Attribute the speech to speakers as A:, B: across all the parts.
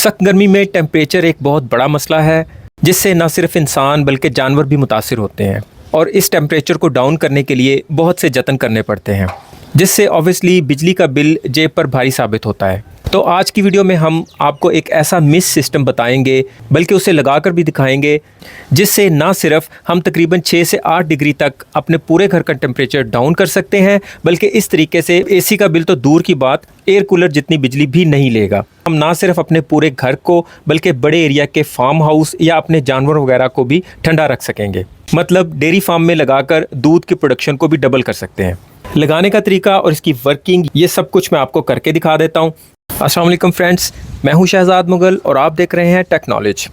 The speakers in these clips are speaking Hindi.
A: सख्त गर्मी में टेम्परेचर एक बहुत बड़ा मसला है जिससे न सिर्फ इंसान बल्कि जानवर भी मुतासिर होते हैं और इस टेम्परेचर को डाउन करने के लिए बहुत से जतन करने पड़ते हैं जिससे ऑब्वियसली बिजली का बिल जेब पर भारी साबित होता है। तो आज की वीडियो में हम आपको एक ऐसा मिस सिस्टम बताएंगे बल्कि उसे लगाकर भी दिखाएंगे जिससे ना सिर्फ हम तकरीबन 6 से 8 डिग्री तक अपने पूरे घर का टेम्परेचर डाउन कर सकते हैं बल्कि इस तरीके से एसी का बिल तो दूर की बात, एयर कूलर जितनी बिजली भी नहीं लेगा। हम ना सिर्फ अपने पूरे घर को बल्कि बड़े एरिया के फार्म हाउस या अपने जानवर वगैरह को भी ठंडा रख सकेंगे। मतलब डेयरी फार्म में लगाकर दूध की प्रोडक्शन को भी डबल कर सकते हैं। लगाने का तरीका और इसकी वर्किंग ये सब कुछ मैं आपको करके दिखा देता हूँ। अस्सलाम वालेकुम फ्रेंड्स, मैं हूँ शहजाद मुगल और आप देख रहे हैं टेक नॉलेज।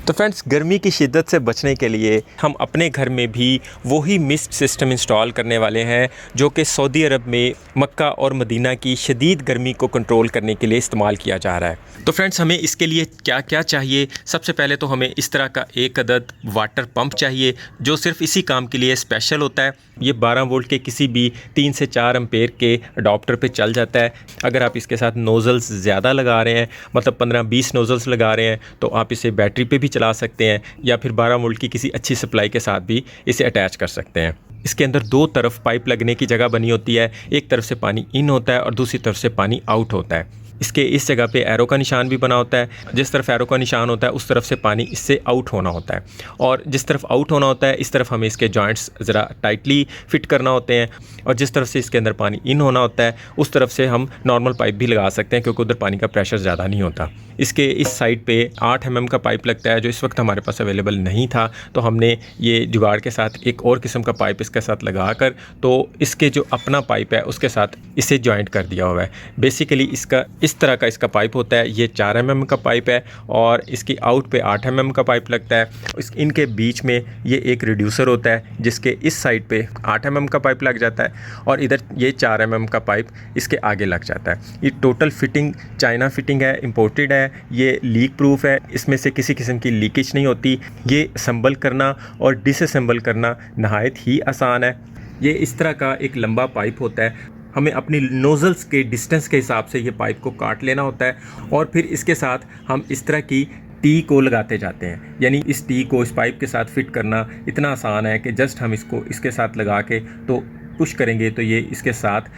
A: तो फ्रेंड्स, गर्मी की शिद्दत से बचने के लिए हम अपने घर में भी वही मिस्ट सिस्टम इंस्टॉल करने वाले हैं जो कि सऊदी अरब में मक्का और मदीना की शदीद गर्मी को कंट्रोल करने के लिए इस्तेमाल किया जा रहा है। तो फ्रेंड्स, हमें इसके लिए क्या क्या चाहिए? सबसे पहले तो हमें इस तरह का एक अदद वाटर पंप चाहिए जो सिर्फ इसी काम के लिए स्पेशल होता है। ये 12 वोल्ट के किसी भी 3 से 4 एम्पेयर के अडॉप्टर पे चल जाता है। अगर आप इसके साथ नोज़ल्स ज़्यादा लगा रहे हैं, मतलब 15-20 नोज़ल्स लगा रहे हैं, तो आप इसे बैटरी पे भी चला सकते हैं या फिर 12 वोल्ट की किसी अच्छी सप्लाई के साथ भी इसे अटैच कर सकते हैं। इसके अंदर दो तरफ पाइप लगने की जगह बनी होती है। एक तरफ से पानी इन होता है और दूसरी तरफ से पानी आउट होता है। इसके इस जगह पे एरो का निशान भी बना होता है। जिस तरफ एरो का निशान होता है उस तरफ से पानी इससे आउट होना होता है और जिस तरफ आउट होना होता है इस तरफ हमें इसके जॉइंट्स ज़रा टाइटली फिट करना होते हैं और जिस तरफ से इसके अंदर पानी इन होना होता है उस तरफ से हम नॉर्मल पाइप भी लगा सकते हैं क्योंकि उधर पानी का प्रेशर ज़्यादा नहीं होता। इसके इस साइड पे 8 mm का पाइप लगता है जो इस वक्त हमारे पास अवेलेबल नहीं था, तो हमने ये जुगाड़ के साथ एक और किस्म का पाइप इसके साथ लगा कर तो इसके जो अपना पाइप है उसके साथ इसे जॉइंट कर दिया हुआ है। बेसिकली इसका इस तरह का इसका पाइप होता है। ये 4 mm का पाइप है और इसकी आउट पे 8 mm का पाइप लगता है। इनके बीच में ये एक रिड्यूसर होता है जिसके इस साइड पे 8 mm का पाइप लग जाता है और इधर ये 4 mm का पाइप इसके आगे लग जाता है। ये टोटल फिटिंग चाइना फिटिंग है, इम्पोर्टेड है, ये लीक प्रूफ है, इसमें से किसी किस्म की लीकेज नहीं होती। ये असम्बल करना और डिसअसेंबल करना नहायत ही आसान है। ये इस तरह का एक लंबा पाइप होता है। हमें अपनी नोज़ल्स के डिस्टेंस के हिसाब से ये पाइप को काट लेना होता है और फिर इसके साथ हम इस तरह की टी को लगाते जाते हैं। यानी इस टी को इस पाइप के साथ फिट करना इतना आसान है कि जस्ट हम इसको इसके साथ लगा के तो पुश करेंगे तो ये इसके साथ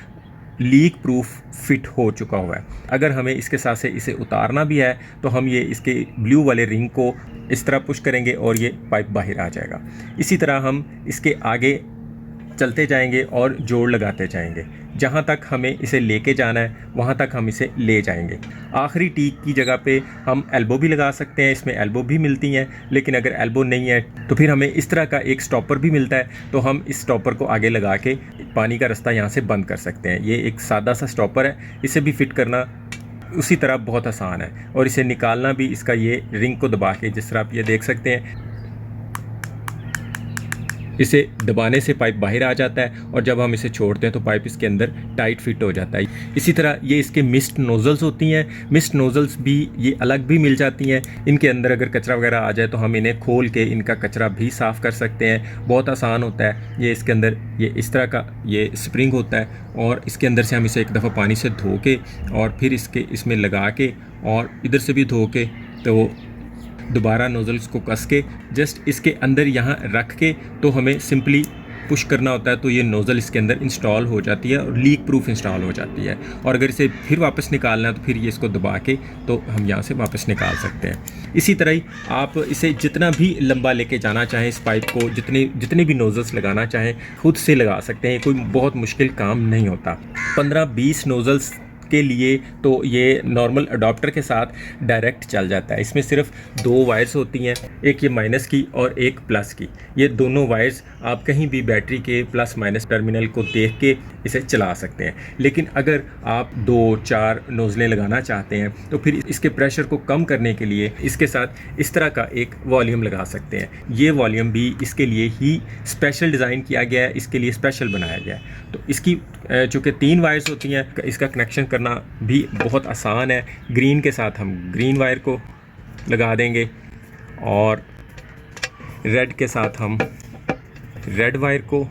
A: लीक प्रूफ फिट हो चुका हुआ है। अगर हमें इसके साथ से इसे उतारना भी है तो हम ये इसके ब्लू वाले रिंग को इस तरह पुश करेंगे और ये पाइप बाहर आ जाएगा। इसी तरह हम इसके आगे चलते जाएंगे और जोड़ लगाते जाएंगे। जहाँ तक हमें इसे लेके जाना है वहाँ तक हम इसे ले जाएंगे। आखिरी टी की जगह पे हम एल्बो भी लगा सकते हैं, इसमें एल्बो भी मिलती हैं, लेकिन अगर एल्बो नहीं है तो फिर हमें इस तरह का एक स्टॉपर भी मिलता है, तो हम इस स्टॉपर को आगे लगा के पानी का रास्ता यहाँ से बंद कर सकते हैं। ये एक सादा सा स्टॉपर है, इसे भी फिट करना उसी तरह बहुत आसान है और इसे निकालना भी इसका ये रिंग को दबा के, जिस तरह आप ये देख सकते हैं, इसे दबाने से पाइप बाहर आ जाता है और जब हम इसे छोड़ते हैं तो पाइप इसके अंदर टाइट फिट हो जाता है। इसी तरह ये इसके मिस्ट नोज़ल्स होती हैं। मिस्ट नोज़ल्स भी ये अलग भी मिल जाती हैं। इनके अंदर अगर कचरा वगैरह आ जाए तो हम इन्हें खोल के इनका कचरा भी साफ़ कर सकते हैं। बहुत आसान होता है। ये इसके अंदर ये इस तरह का ये स्प्रिंग होता है और इसके अंदर से हम इसे एक दफ़ा पानी से धो के और फिर इसमें लगा के और इधर से भी धो के तो दोबारा नोज़ल्स को कस के जस्ट इसके अंदर यहाँ रख के तो हमें सिंपली पुश करना होता है तो ये नोज़ल इसके अंदर इंस्टॉल हो जाती है और लीक प्रूफ इंस्टॉल हो जाती है। और अगर इसे फिर वापस निकालना है तो फिर ये इसको दबा के तो हम यहाँ से वापस निकाल सकते हैं। इसी तरह ही आप इसे जितना भी लंबा लेके जाना चाहें, इस पाइप को जितने भी नोज़ल्स लगाना चाहें खुद से लगा सकते हैं। कोई बहुत मुश्किल काम नहीं होता। 15-20 नोज़ल्स के लिए तो ये नॉर्मल अडॉप्टर के साथ डायरेक्ट चल जाता है। इसमें सिर्फ 2 वायर्स होती हैं, एक ये माइनस की और एक प्लस की। ये दोनों वायर्स आप कहीं भी बैटरी के प्लस माइनस टर्मिनल को देख के इसे चला सकते हैं। लेकिन अगर आप 2-4 नोज़लें लगाना चाहते हैं तो फिर इसके प्रेशर को कम करने के लिए इसके साथ इस तरह का एक वॉल्यूम लगा सकते हैं। ये वॉल्यूम भी इसके लिए ही स्पेशल डिज़ाइन किया गया है, इसके लिए स्पेशल बनाया गया है। तो इसकी चूँकि 3 वायर्स होती हैं, इसका कनेक्शन करना भी बहुत आसान है। ग्रीन के साथ हम ग्रीन वायर को लगा देंगे और रेड के साथ हम रेड वायर को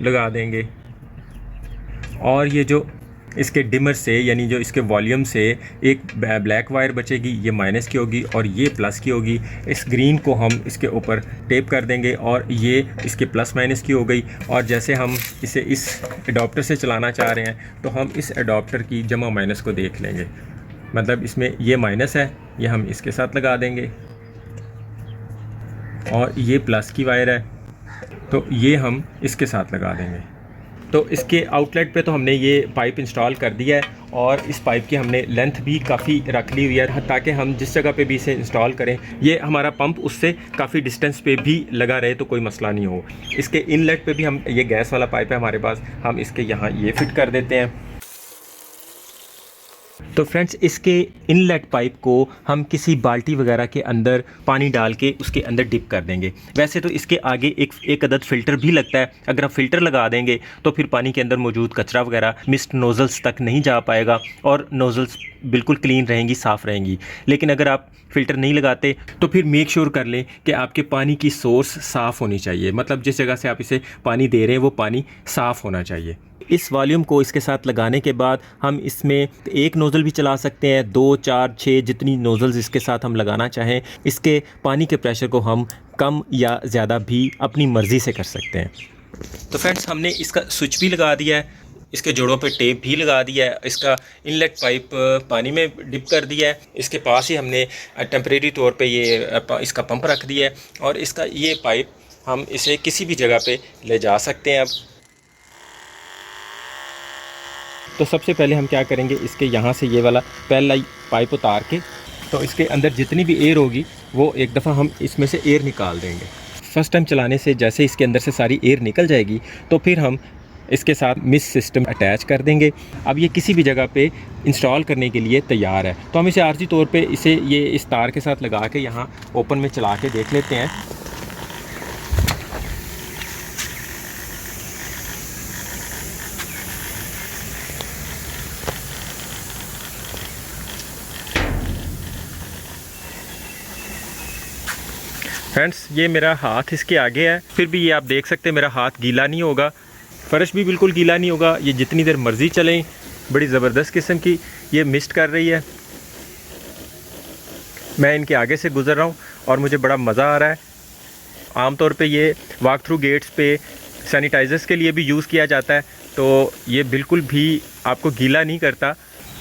A: लगा देंगे और ये जो इसके डिमर से, यानी जो इसके वॉल्यूम से एक ब्लैक वायर बचेगी, ये माइनस की होगी और ये प्लस की होगी। इस ग्रीन को हम इसके ऊपर टेप कर देंगे और ये इसके प्लस माइनस की हो गई। और जैसे हम इसे इस एडाप्टर से चलाना चाह रहे हैं तो हम इस एडाप्टर की जमा माइनस को देख लेंगे। मतलब इसमें ये माइनस है, ये हम इसके साथ लगा देंगे और ये प्लस की वायर है तो ये हम इसके साथ लगा देंगे। तो इसके आउटलेट पे तो हमने ये पाइप इंस्टॉल कर दिया है और इस पाइप की हमने लेंथ भी काफ़ी रख ली हुई है ताकि हम जिस जगह पे भी इसे इंस्टॉल करें ये हमारा पंप उससे काफ़ी डिस्टेंस पे भी लगा रहे तो कोई मसला नहीं हो। इसके इनलेट पे भी हम, ये गैस वाला पाइप है हमारे पास, हम इसके यहाँ ये फिट कर देते हैं। तो फ्रेंड्स, इसके इनलेट पाइप को हम किसी बाल्टी वगैरह के अंदर पानी डाल के उसके अंदर डिप कर देंगे। वैसे तो इसके आगे एक अदद फ़िल्टर भी लगता है। अगर आप फ़िल्टर लगा देंगे तो फिर पानी के अंदर मौजूद कचरा वगैरह मिस्ट नोज़ल्स तक नहीं जा पाएगा और नोज़ल्स बिल्कुल क्लीन रहेंगी, साफ़ रहेंगी। लेकिन अगर आप फ़िल्टर नहीं लगाते तो फिर मेक श्योर कर लें कि आपके पानी की सोर्स साफ़ होनी चाहिए। मतलब जिस जगह से आप इसे पानी दे रहे हैं वो पानी साफ़ होना चाहिए। इस वॉल्यूम को इसके साथ लगाने के बाद हम इसमें एक नोज़ल भी चला सकते हैं, 2, 4, 6 जितनी नोज़ल्स इसके साथ हम लगाना चाहें। इसके पानी के प्रेशर को हम कम या ज़्यादा भी अपनी मर्ज़ी से कर सकते हैं। तो फ्रेंड्स, हमने इसका स्विच भी लगा दिया है, इसके जोड़ों पे टेप भी लगा दिया है, इसका इनलेट पाइप पानी में डिप कर दिया है। इसके पास ही हमने टेम्परेरी तौर पे ये इसका पंप रख दिया है और इसका ये पाइप हम इसे किसी भी जगह पे ले जा सकते हैं। अब तो सबसे पहले हम क्या करेंगे, इसके यहाँ से ये वाला पहला पाइप उतार के तो इसके अंदर जितनी भी एयर होगी वो एक दफ़ा हम इसमें से एयर निकाल देंगे। फ़र्स्ट टाइम चलाने से जैसे इसके अंदर से सारी एयर निकल जाएगी तो फिर हम इसके साथ मिस्ट सिस्टम अटैच कर देंगे। अब ये किसी भी जगह पे इंस्टॉल करने के लिए तैयार है। तो हम इसे आर्जी तौर पे इसे ये इस तार के साथ लगा के यहाँ ओपन में चला के देख लेते हैं। फ्रेंड्स, ये मेरा हाथ इसके आगे है, फिर भी ये आप देख सकते हैं मेरा हाथ गीला नहीं होगा, फ़र्श भी बिल्कुल गीला नहीं होगा। ये जितनी देर मर्ज़ी चलें, बड़ी ज़बरदस्त किस्म की ये मिस्ट कर रही है। मैं इनके आगे से गुज़र रहा हूँ और मुझे बड़ा मज़ा आ रहा है। आमतौर पे ये वॉक थ्रू गेट्स पे सैनिटाइज़र्स के लिए भी यूज़ किया जाता है, तो ये बिल्कुल भी आपको गीला नहीं करता,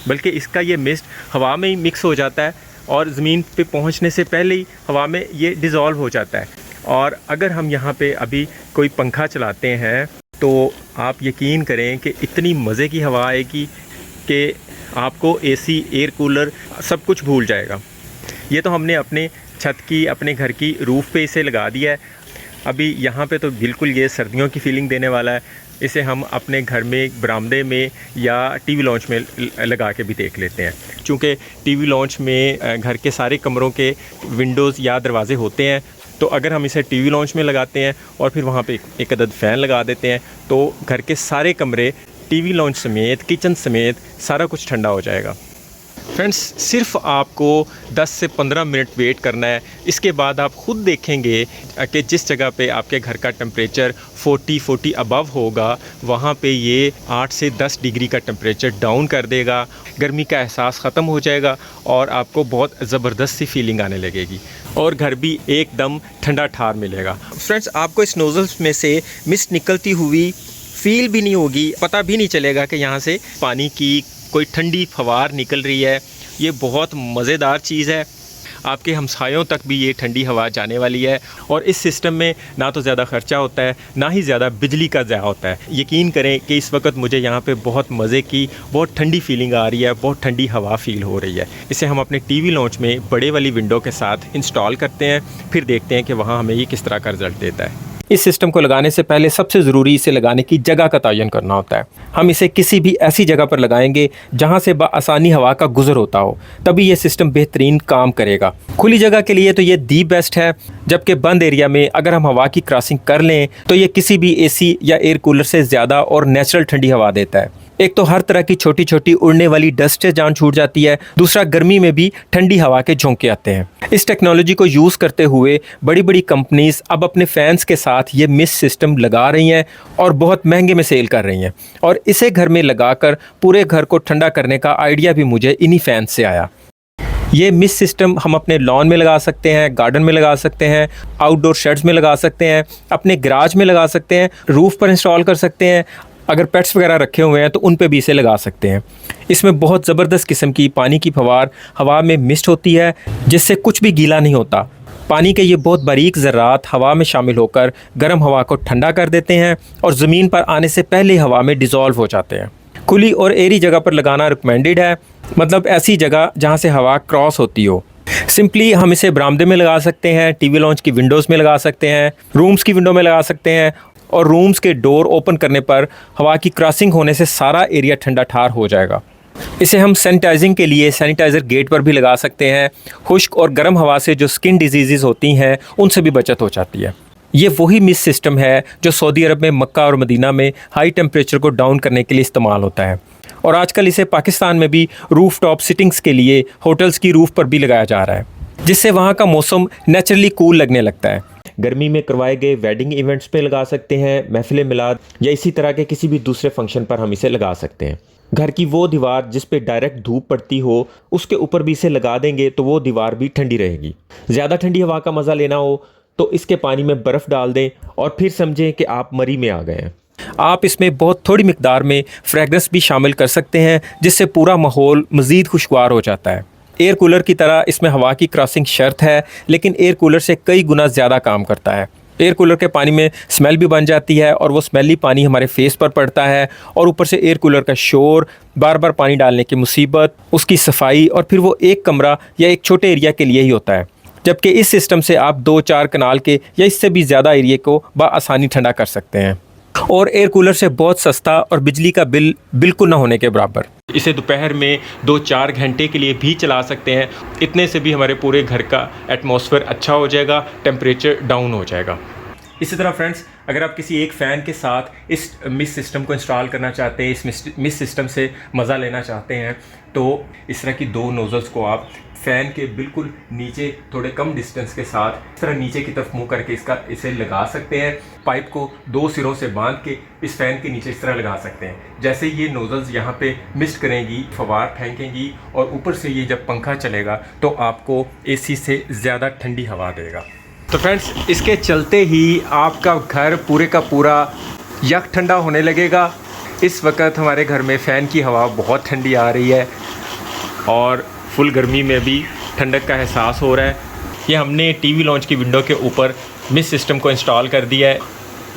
A: बल्कि इसका ये मिस्ट हवा में ही मिक्स हो जाता है और ज़मीन पे पहुंचने से पहले ही हवा में ये डिज़ोल्व हो जाता है। और अगर हम यहाँ पे अभी कोई पंखा चलाते हैं तो आप यकीन करें कि इतनी मज़े की हवा आएगी कि आपको एसी, एयर कूलर सब कुछ भूल जाएगा। ये तो हमने अपने छत की, अपने घर की रूफ़ पे इसे लगा दिया है। अभी यहाँ पे तो बिल्कुल ये सर्दियों की फीलिंग देने वाला है। इसे हम अपने घर में बरामदे में या टीवी लॉन्च में लगा के भी देख लेते हैं, क्योंकि टीवी लॉन्च में घर के सारे कमरों के विंडोज़ या दरवाज़े होते हैं। तो अगर हम इसे टीवी लॉन्च में लगाते हैं और फिर वहाँ पे एक अदद फ़ैन लगा देते हैं तो घर के सारे कमरे, टीवी लॉन्च समेत, किचन समेत सारा कुछ ठंडा हो जाएगा। फ्रेंड्स, सिर्फ आपको 10 से 15 मिनट वेट करना है। इसके बाद आप ख़ुद देखेंगे कि जिस जगह पे आपके घर का टेम्परेचर 40 अबव होगा वहाँ पे ये 8 से 10 डिग्री का टेम्परेचर डाउन कर देगा। गर्मी का एहसास ख़त्म हो जाएगा और आपको बहुत ज़बरदस्त सी फीलिंग आने लगेगी और घर भी एकदम ठंडा ठार मिलेगा। फ्रेंड्स, आपको इस नोज़ल्स में से मिस्ट निकलती हुई फील भी नहीं होगी, पता भी नहीं चलेगा कि यहाँ से पानी की कोई ठंडी फवार निकल रही है। ये बहुत मज़ेदार चीज़ है। आपके हमसायों तक भी ये ठंडी हवा जाने वाली है और इस सिस्टम में ना तो ज़्यादा ख़र्चा होता है, ना ही ज़्यादा बिजली का ज़ाया होता है। यकीन करें कि इस वक्त मुझे यहाँ पे बहुत मज़े की, बहुत ठंडी फीलिंग आ रही है, बहुत ठंडी हवा फ़ील हो रही है। इसे हम अपने टीवी लॉन्च में बड़े वाली विंडो के साथ इंस्टॉल करते हैं, फिर देखते हैं कि वहाँ हमें ये किस तरह का रिज़ल्ट देता है। इस सिस्टम को लगाने से पहले सबसे ज़रूरी इसे लगाने की जगह का तयन करना होता है। हम इसे किसी भी ऐसी जगह पर लगाएंगे जहां से आसानी हवा का गुजर होता हो, तभी ये सिस्टम बेहतरीन काम करेगा। खुली जगह के लिए तो ये दी बेस्ट है, जबकि बंद एरिया में अगर हम हवा की क्रॉसिंग कर लें तो ये किसी भी एसी या एयर कूलर से ज़्यादा और नेचुरल ठंडी हवा देता है। एक तो हर तरह की छोटी छोटी उड़ने वाली डस्ट से जान छूट जाती है, दूसरा गर्मी में भी ठंडी हवा के झोंके आते हैं। इस टेक्नोलॉजी को यूज़ करते हुए बड़ी बड़ी कंपनीज़ अब अपने फैंस के साथ ये मिस्ट सिस्टम लगा रही हैं और बहुत महंगे में सेल कर रही हैं। और इसे घर में लगाकर पूरे घर को ठंडा करने का आइडिया भी मुझे इन्हीं फैंस से आया। ये मिस्ट सिस्टम हम अपने लॉन में लगा सकते हैं, गार्डन में लगा सकते हैं, आउटडोर शेड्स में लगा सकते हैं, अपने गराज में लगा सकते हैं, रूफ़ पर इंस्टॉल कर सकते हैं। अगर पेट्स वगैरह रखे हुए हैं तो उन पे भी इसे लगा सकते हैं। इसमें बहुत ज़बरदस्त किस्म की पानी की फवार हवा में मिस्ट होती है, जिससे कुछ भी गीला नहीं होता। पानी के ये बहुत बारीक ज़र्रात हवा में शामिल होकर गर्म हवा को ठंडा कर देते हैं और ज़मीन पर आने से पहले हवा में डिज़ोल्व हो जाते हैं। खुली और एरी जगह पर लगाना रिकमेंडेड है, मतलब ऐसी जगह जहाँ से हवा क्रॉस होती हो। सिंपली हम इसे बरामदे में लगा सकते हैं, टीवी लॉन्च की विंडोज़ में लगा सकते हैं, रूम्स की विंडो में लगा सकते हैं और रूम्स के डोर ओपन करने पर हवा की क्रॉसिंग होने से सारा एरिया ठंडा ठार हो जाएगा। इसे हम सैनिटाइजिंग के लिए सैनिटाइज़र गेट पर भी लगा सकते हैं। खुश्क और गर्म हवा से जो स्किन डिजीज़ होती हैं उनसे भी बचत हो जाती है। ये वही मिस्ट सिस्टम है जो सऊदी अरब में मक्का और मदीना में हाई टेम्परेचर को डाउन करने के लिए इस्तेमाल होता है और आजकल इसे पाकिस्तान में भी रूफ़ टॉप सिटिंग्स के लिए होटल्स की रूफ़ पर भी लगाया जा रहा है, जिससे वहाँ का मौसम नेचुरली कूल लगने लगता है। गर्मी में करवाए गए वेडिंग इवेंट्स पे लगा सकते हैं, महफिल मिलाद या इसी तरह के किसी भी दूसरे फंक्शन पर हम इसे लगा सकते हैं। घर की वो दीवार जिस पे डायरेक्ट धूप पड़ती हो उसके ऊपर भी इसे लगा देंगे तो वो दीवार भी ठंडी रहेगी। ज़्यादा ठंडी हवा का मज़ा लेना हो तो इसके पानी में बर्फ़ डाल दें और फिर समझें कि आप मरी में आ गए हैं। आप इसमें बहुत थोड़ी मिकदार में फ्रेगरेंस भी शामिल कर सकते हैं, जिससे पूरा माहौल मज़ीद खुशगवार हो जाता है। एयर कूलर की तरह इसमें हवा की क्रॉसिंग शर्त है, लेकिन एयर कूलर से कई गुना ज़्यादा काम करता है। एयर कूलर के पानी में स्मेल भी बन जाती है और वो स्मेली पानी हमारे फेस पर पड़ता है और ऊपर से एयर कूलर का शोर, बार बार पानी डालने की मुसीबत, उसकी सफाई और फिर वो एक कमरा या एक छोटे एरिया के लिए ही होता है। जबकि इस सिस्टम से आप 2-4 कनाल के या इससे भी ज़्यादा एरिया को बआसानी ठंडा कर सकते हैं और एयर कूलर से बहुत सस्ता और बिजली का बिल बिल्कुल ना होने के बराबर। इसे दोपहर में 2-4 घंटे के लिए भी चला सकते हैं। इतने से भी हमारे पूरे घर का एटमॉस्फेयर अच्छा हो जाएगा, टेम्परेचर डाउन हो जाएगा। इसी तरह फ्रेंड्स, अगर आप किसी एक फ़ैन के साथ इस मिस्ट सिस्टम को इंस्टॉल करना चाहते हैं, इस मिस्ट सिस्टम से मज़ा लेना चाहते हैं, तो इस तरह की 2 नोज़ल्स को आप फ़ैन के बिल्कुल नीचे थोड़े कम डिस्टेंस के साथ इस तरह नीचे की तरफ मुंह करके इसे लगा सकते हैं। पाइप को 2 सिरों से बांध के इस फ़ैन के नीचे इस तरह लगा सकते हैं। जैसे ये नोज़ल्स यहाँ पे मिस्ट करेंगी, फवार फेंकेंगी और ऊपर से ये जब पंखा चलेगा तो आपको एसी से ज़्यादा ठंडी हवा देगा। तो फ्रेंड्स, इसके चलते ही आपका घर पूरे का पूरा यक ठंडा होने लगेगा। इस वक्त हमारे घर में फ़ैन की हवा बहुत ठंडी आ रही है और फुल गर्मी में भी ठंडक का एहसास हो रहा है। ये हमने टीवी लॉन्च की विंडो के ऊपर मिस्ट सिस्टम को इंस्टॉल कर दिया है।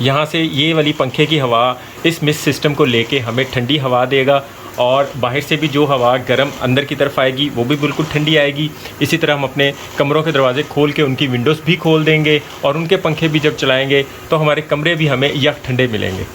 A: यहाँ से ये वाली पंखे की हवा इस मिस्ट सिस्टम को लेके हमें ठंडी हवा देगा और बाहर से भी जो हवा गर्म अंदर की तरफ आएगी वो भी बिल्कुल ठंडी आएगी। इसी तरह हम अपने कमरों के दरवाजे खोल के उनकी विंडोज़ भी खोल देंगे और उनके पंखे भी जब चलाएँगे तो हमारे कमरे भी हमें यक ठंडे मिलेंगे।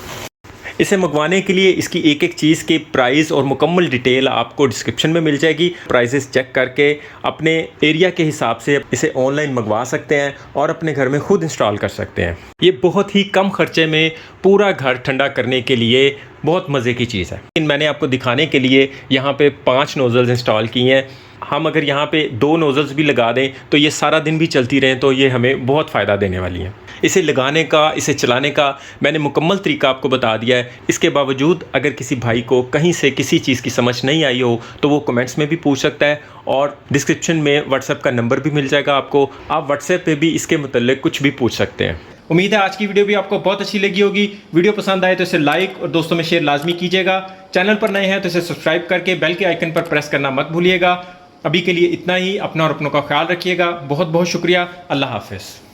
A: इसे मंगवाने के लिए इसकी एक एक चीज़ की प्राइस और मुकम्मल डिटेल आपको डिस्क्रिप्शन में मिल जाएगी। प्राइसेस चेक करके अपने एरिया के हिसाब से इसे ऑनलाइन मंगवा सकते हैं और अपने घर में खुद इंस्टॉल कर सकते हैं। ये बहुत ही कम खर्चे में पूरा घर ठंडा करने के लिए बहुत मज़े की चीज़ है। लेकिन मैंने आपको दिखाने के लिए यहाँ पे 5 नोज़ल्स इंस्टॉल किए हैं। हम अगर यहाँ पे 2 नोज़ल्स भी लगा दें तो ये सारा दिन भी चलती रहें तो ये हमें बहुत फ़ायदा देने वाली हैं। इसे लगाने का, इसे चलाने का मैंने मुकम्मल तरीका आपको बता दिया है। इसके बावजूद अगर किसी भाई को कहीं से किसी चीज़ की समझ नहीं आई हो तो वो कमेंट्स में भी पूछ सकता है और डिस्क्रिप्शन में व्हाट्सएप का नंबर भी मिल जाएगा आपको। आप व्हाट्सएप पे भी इसके मुतल्लिक़ कुछ भी पूछ सकते हैं। उम्मीद है आज की वीडियो भी आपको बहुत अच्छी लगी होगी। वीडियो पसंद आए तो इसे लाइक और दोस्तों में शेयर लाजमी कीजिएगा। चैनल पर नए हैं तो इसे सब्सक्राइब करके बेल के आइकन पर प्रेस करना मत भूलिएगा। अभी के लिए इतना ही। अपना और अपनों का ख्याल रखिएगा। बहुत बहुत शुक्रिया। अल्लाह हाफ़िज़।